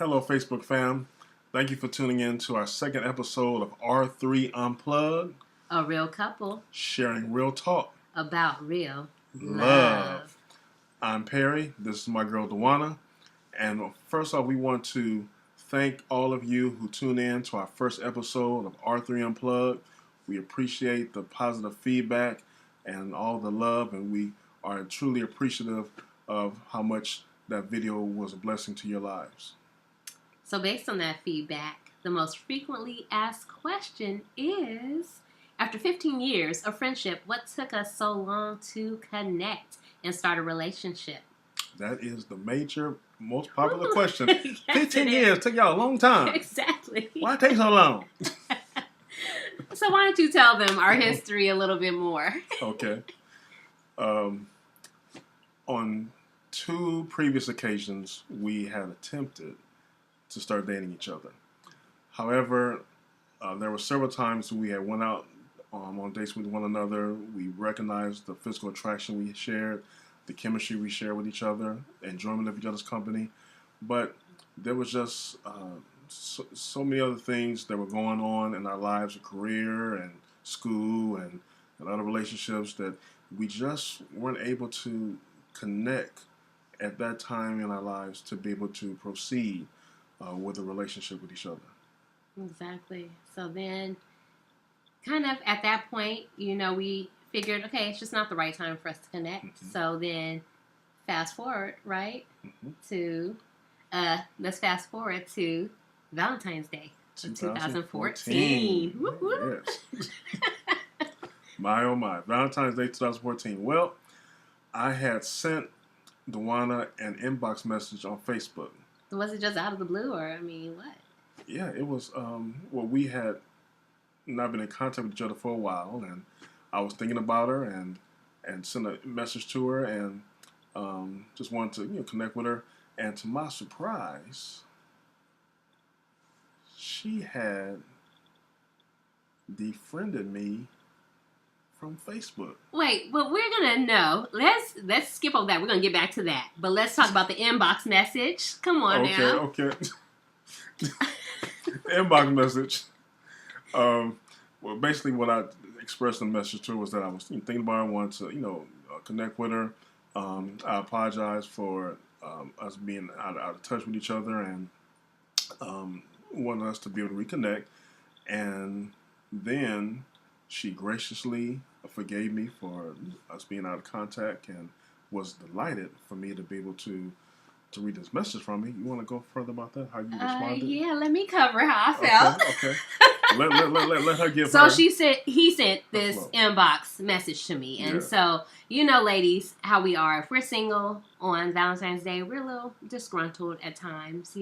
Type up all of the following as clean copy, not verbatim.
Hello, Facebook fam. Thank you for tuning in to our second episode of R3 Unplugged. A real couple. Sharing real talk. About real love. I'm Perry. This is my girl, DeJuana. And first off, we want to thank all of you who tuned in to our first episode of R3 Unplugged. We appreciate the positive feedback and all the love, and we are truly appreciative of how much that video was a blessing to your lives. So based on that feedback, the most frequently asked question is, after 15 years of friendship, what took us so long to connect and start a relationship? That is the major, most popular question. Yes, 15 years took y'all a long time. Exactly. Why take so long? So why don't you tell them our history a little bit more? Okay. On two previous occasions, we had attempted to start dating each other. However, there were several times we had went out on dates with one another. We recognized the physical attraction we shared, the chemistry we shared with each other, enjoyment of each other's company. But there was just so many other things that were going on in our lives, career and school and other relationships, that we just weren't able to connect at that time in our lives to be able to proceed with a relationship with each other. Exactly. So then, kind of at that point, we figured, okay, it's just not the right time for us to connect. Mm-hmm. So then, fast forward, right, to, let's fast forward to Valentine's Day of 2014. Woo-hoo. Yes. My, oh my. Valentine's Day 2014. Well, I had sent DeJuana an inbox message on Facebook. Was it just out of the blue, or, what? Yeah, it was, we had not been in contact with each other for a while, and I was thinking about her and sent a message to her and just wanted to, connect with her. And to my surprise, she had defriended me from Facebook. Wait, but we're gonna know. Let's skip over that. We're gonna get back to that. But let's talk about the inbox message. Come on now. Okay. Inbox message. Well, basically, what I expressed in the message to her was that I was thinking about her, wanted to, connect with her. I apologize for us being out of touch with each other, and wanted us to be able to reconnect. And then she graciously forgave me for us being out of contact and was delighted for me to be able to read this message from me. You want to go further about that? How you responded? Yeah, let me cover how I felt. Okay. let her give so her. So he sent this inbox message to me. And so, ladies, how we are. If we're single on Valentine's Day, we're a little disgruntled at times,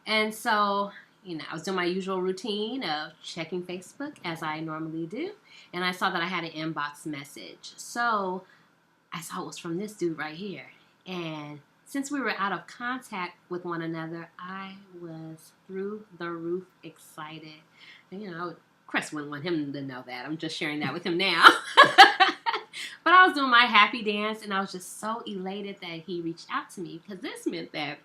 And so, I was doing my usual routine of checking Facebook as I normally do. And I saw that I had an inbox message. So I saw it was from this dude right here. And since we were out of contact with one another, I was through the roof excited. And, Chris wouldn't want him to know that. I'm just sharing that with him now. But I was doing my happy dance, and I was just so elated that he reached out to me, because this meant that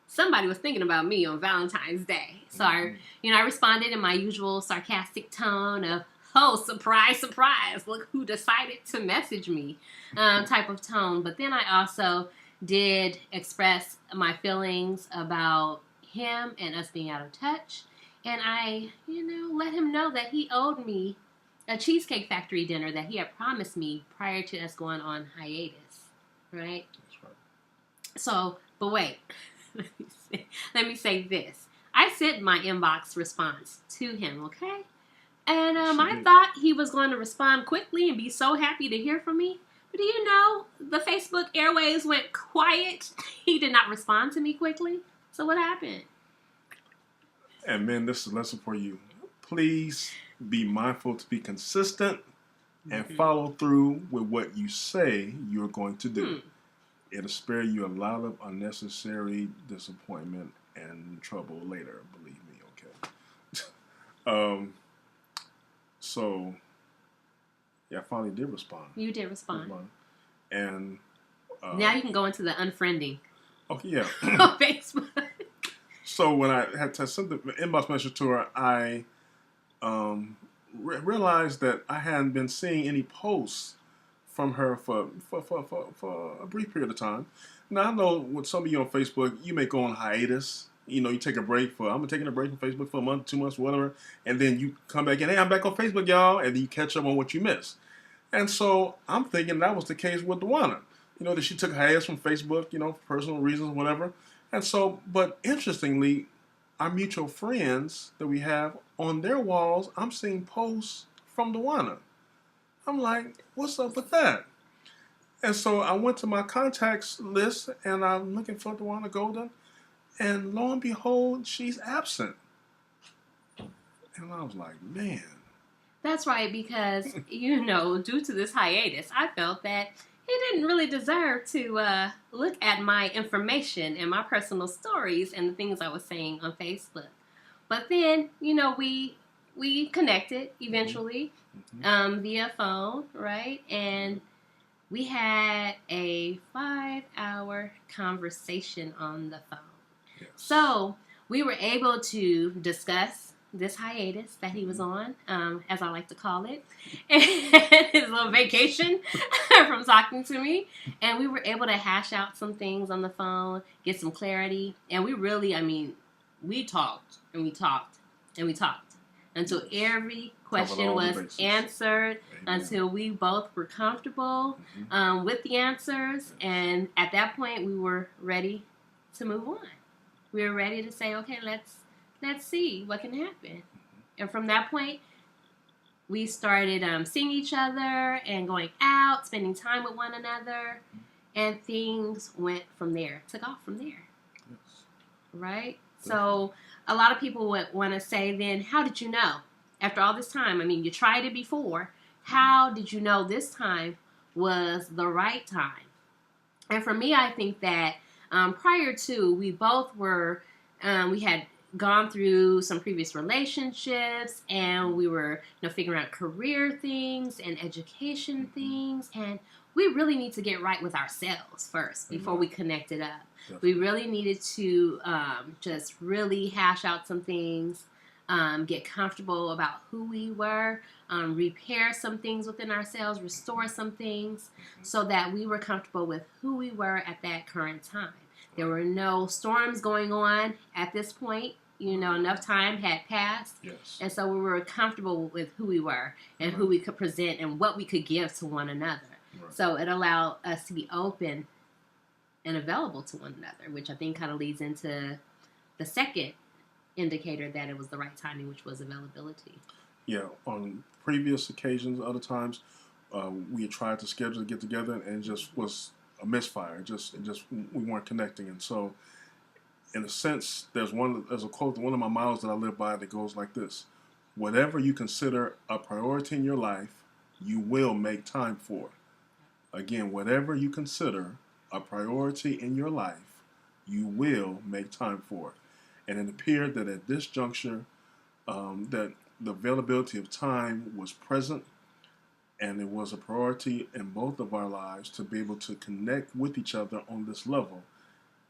somebody was thinking about me on Valentine's Day. So I responded in my usual sarcastic tone of, oh, surprise, surprise, look who decided to message me type of tone. But then I also did express my feelings about him and us being out of touch. And I, let him know that he owed me a Cheesecake Factory dinner that he had promised me prior to us going on hiatus. Right? That's right. So, but wait. Let me say this. I sent my inbox response to him, okay? And I thought he was going to respond quickly and be so happy to hear from me. But do you know, the Facebook airwaves went quiet. He did not respond to me quickly. So what happened? And men, this is a lesson for you. Please be mindful to be consistent and follow through with what you say you're going to do. It'll spare you a lot of unnecessary disappointment and trouble later, believe me, okay? So, yeah, I finally did respond. You did respond. And now you can go into the unfriending. Okay, yeah. On Facebook. So when I had to send the inbox message to her, I realized that I hadn't been seeing any posts from her for a brief period of time. Now, I know with some of you on Facebook, you may go on hiatus. You know, you take a break I'm taking a break from Facebook for a month, 2 months, whatever. And then you come back in, hey, I'm back on Facebook, y'all. And then you catch up on what you missed. And so I'm thinking that was the case with DeJuana. You know, that she took hiatus from Facebook, you know, for personal reasons, whatever. And so, but interestingly, our mutual friends that we have, on their walls, I'm seeing posts from DeJuana. I'm like, what's up with that? And so I went to my contacts list and I'm looking for DeJuana Golden. And lo and behold, she's absent. And I was like, man. That's right, because, you know, due to this hiatus, I felt that he didn't really deserve to look at my information and my personal stories and the things I was saying on Facebook. But then, you know, we connected eventually via phone, right? And we had a 5-hour conversation on the phone. Yes. So we were able to discuss this hiatus that he was on, as I like to call it, and his little vacation from talking to me. And we were able to hash out some things on the phone, get some clarity. And we really, I mean, we talked and we talked and we talked until every question was answered, until we both were comfortable with the answers. And at that point, we were ready to move on. We were ready to say, okay, let's see what can happen. And from that point, we started seeing each other and going out, spending time with one another, and things went from there, took off from there. Yes. Right? So a lot of people would want to say then, how did you know? After all this time, I mean, you tried it before. How did you know this time was the right time? And for me, I think that prior to, we both were, we had gone through some previous relationships, and we were, you know, figuring out career things and education things, and we really need to get right with ourselves first before we connected up. Definitely. We really needed to just really hash out some things, get comfortable about who we were, repair some things within ourselves, restore some things, so that we were comfortable with who we were at that current time. There were no storms going on at this point. You know, enough time had passed. Yes. And so we were comfortable with who we were and who we could present and what we could give to one another. Right. So it allowed us to be open and available to one another, which I think kind of leads into the second indicator that it was the right timing, which was availability. Yeah, on previous occasions, other times, we had tried to schedule to get together, and it just was a misfire. Just we weren't connecting. And so, in a sense, there's a quote, one of my mottos that I live by, that goes like this: whatever you consider a priority in your life, you will make time for. Again, whatever you consider a priority in your life, you will make time for. And it appeared that at this juncture, that the availability of time was present, and it was a priority in both of our lives to be able to connect with each other on this level.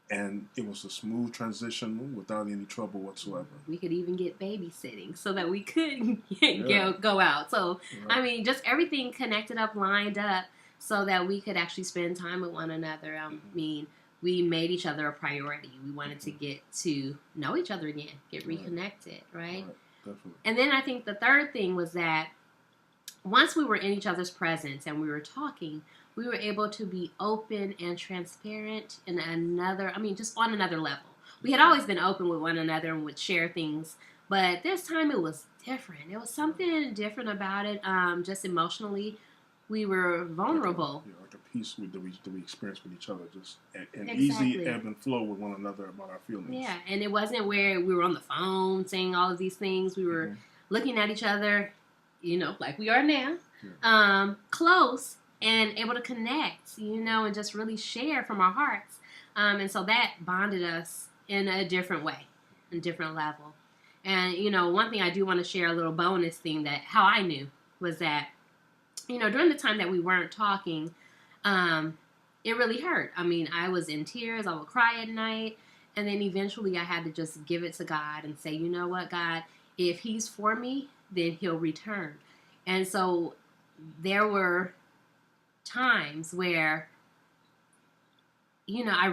And it was a smooth transition without any trouble whatsoever. We could even get babysitting so that we could go out. So, I mean, just everything connected up, lined up, so that we could actually spend time with one another. I mean, we made each other a priority. We wanted to get to know each other again, get reconnected, right? Definitely. And then I think the third thing was that once we were in each other's presence and we were talking, we were able to be open and transparent in just on another level. We had always been open with one another and would share things, but this time it was different. It was something different about it. Just emotionally, we were vulnerable. Like a peace that we experienced with each other, just an easy ebb and flow with one another about our feelings. Yeah, and it wasn't where we were on the phone saying all of these things. We were looking at each other, you know, like we are now, close and able to connect, you know, and just really share from our hearts. And so that bonded us in a different way, a different level. And, you know, one thing I do want to share, a little bonus thing, that how I knew was that, you know, during the time that we weren't talking, it really hurt. I mean, I was in tears. I would cry at night. And then eventually I had to just give it to God and say, you know what, God, if he's for me, then he'll return. And so there were times where, I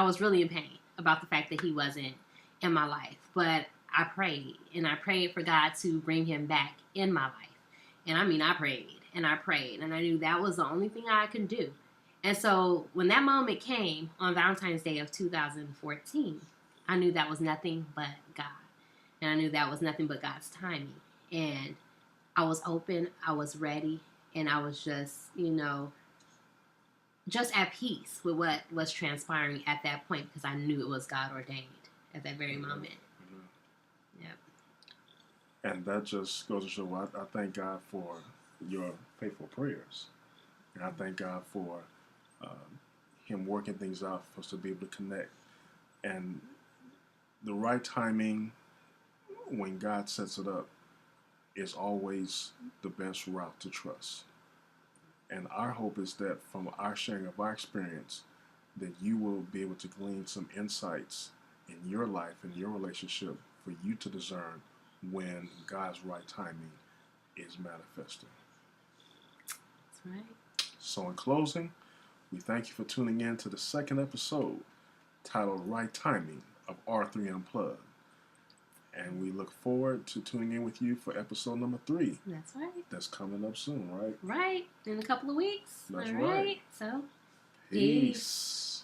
was really in pain about the fact that he wasn't in my life. But I prayed, and I prayed for God to bring him back in my life. And I prayed, and I prayed, and I knew that was the only thing I could do. And so when that moment came on Valentine's Day of 2014, I knew that was nothing but God. And I knew that was nothing but God's timing. And I was open, I was ready, and I was just, just at peace with what was transpiring at that point, because I knew it was God ordained at that very moment. Mm-hmm. Yep. And that just goes to show, I thank God for your faithful prayers. And I thank God for him working things out for us to be able to connect. And the right timing, when God sets it up, is always the best route to trust. And our hope is that from our sharing of our experience, that you will be able to glean some insights in your life and your relationship for you to discern when God's right timing is manifesting. That's right. So in closing, we thank you for tuning in to the second episode titled Right Timing of R3 Unplugged. And we look forward to tuning in with you for episode number 3. That's right. That's coming up soon, right? Right. In a couple of weeks. That's All right. So, peace.